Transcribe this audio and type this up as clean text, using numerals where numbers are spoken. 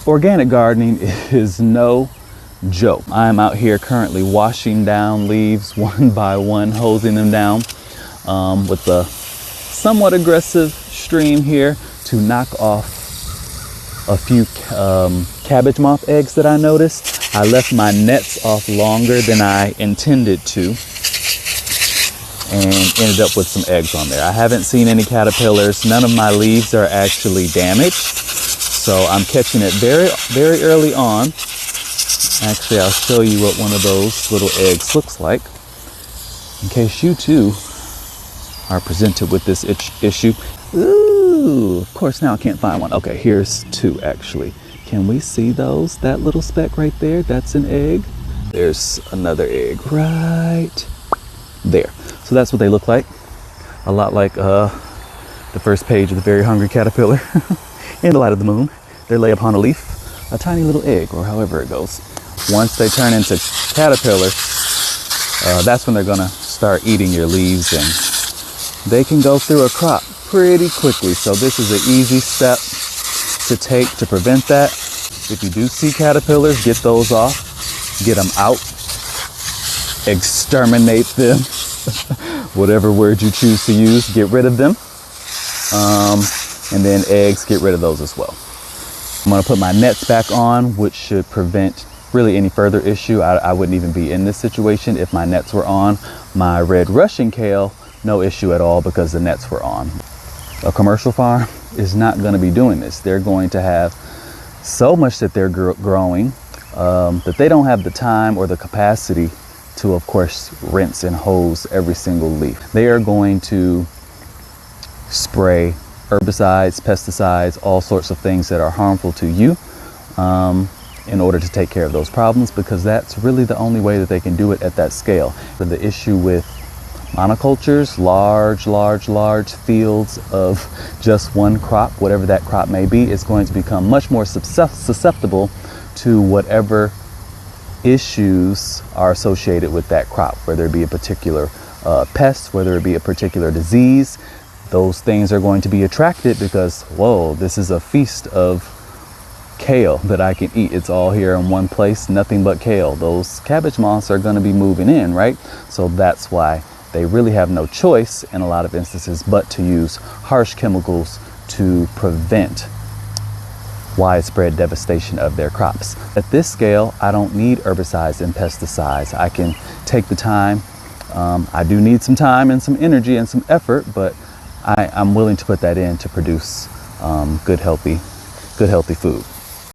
Organic gardening is no joke. I'm out here currently washing down leaves one by one, hosing them down with a somewhat aggressive stream here to knock off a few cabbage moth eggs that I noticed. I left my nets off longer than I intended to and ended up with some eggs on there. I haven't seen any caterpillars. None of my leaves are actually damaged. So I'm catching it very, very early on. Actually, I'll show you what one of those little eggs looks like in case you too are presented with this issue. Ooh, of course now I can't find one. Okay, here's two actually. Can we see those? That little speck right there, that's an egg. There's another egg right there. So that's what they look like. A lot like the first page of The Very Hungry Caterpillar. In the light of the moon, they lay upon a leaf, a tiny little egg, or however it goes. Once they turn into caterpillars, that's when they're gonna start eating your leaves, and they can go through a crop pretty quickly. So this is an easy step to take to prevent that. If you do see caterpillars, get those off, get them out, exterminate them, whatever word you choose to use, get rid of them. And then eggs, get rid of those as well. I'm gonna put my nets back on, which should prevent really any further issue. I wouldn't even be in this situation if my nets were on. My red Russian kale, no issue at all because the nets were on. A commercial farm is not gonna be doing this. They're going to have so much that they're growing that they don't have the time or the capacity to, of course, rinse and hose every single leaf. They are going to spray herbicides, pesticides, all sorts of things that are harmful to you in order to take care of those problems, because that's really the only way that they can do it at that scale. But the issue with monocultures, large fields of just one crop, whatever that crop may be, is going to become much more susceptible to whatever issues are associated with that crop, whether it be a particular pest, whether it be a particular disease. Those things are going to be attracted because, whoa, this is a feast of kale that I can eat. It's all here in one place, nothing but kale. Those cabbage moths are going to be moving in, right? So that's why they really have no choice in a lot of instances but to use harsh chemicals to prevent widespread devastation of their crops. At this scale, I don't need herbicides and pesticides. I can take the time. I do need some time and some energy and some effort, but I'm willing to put that in to produce good healthy food.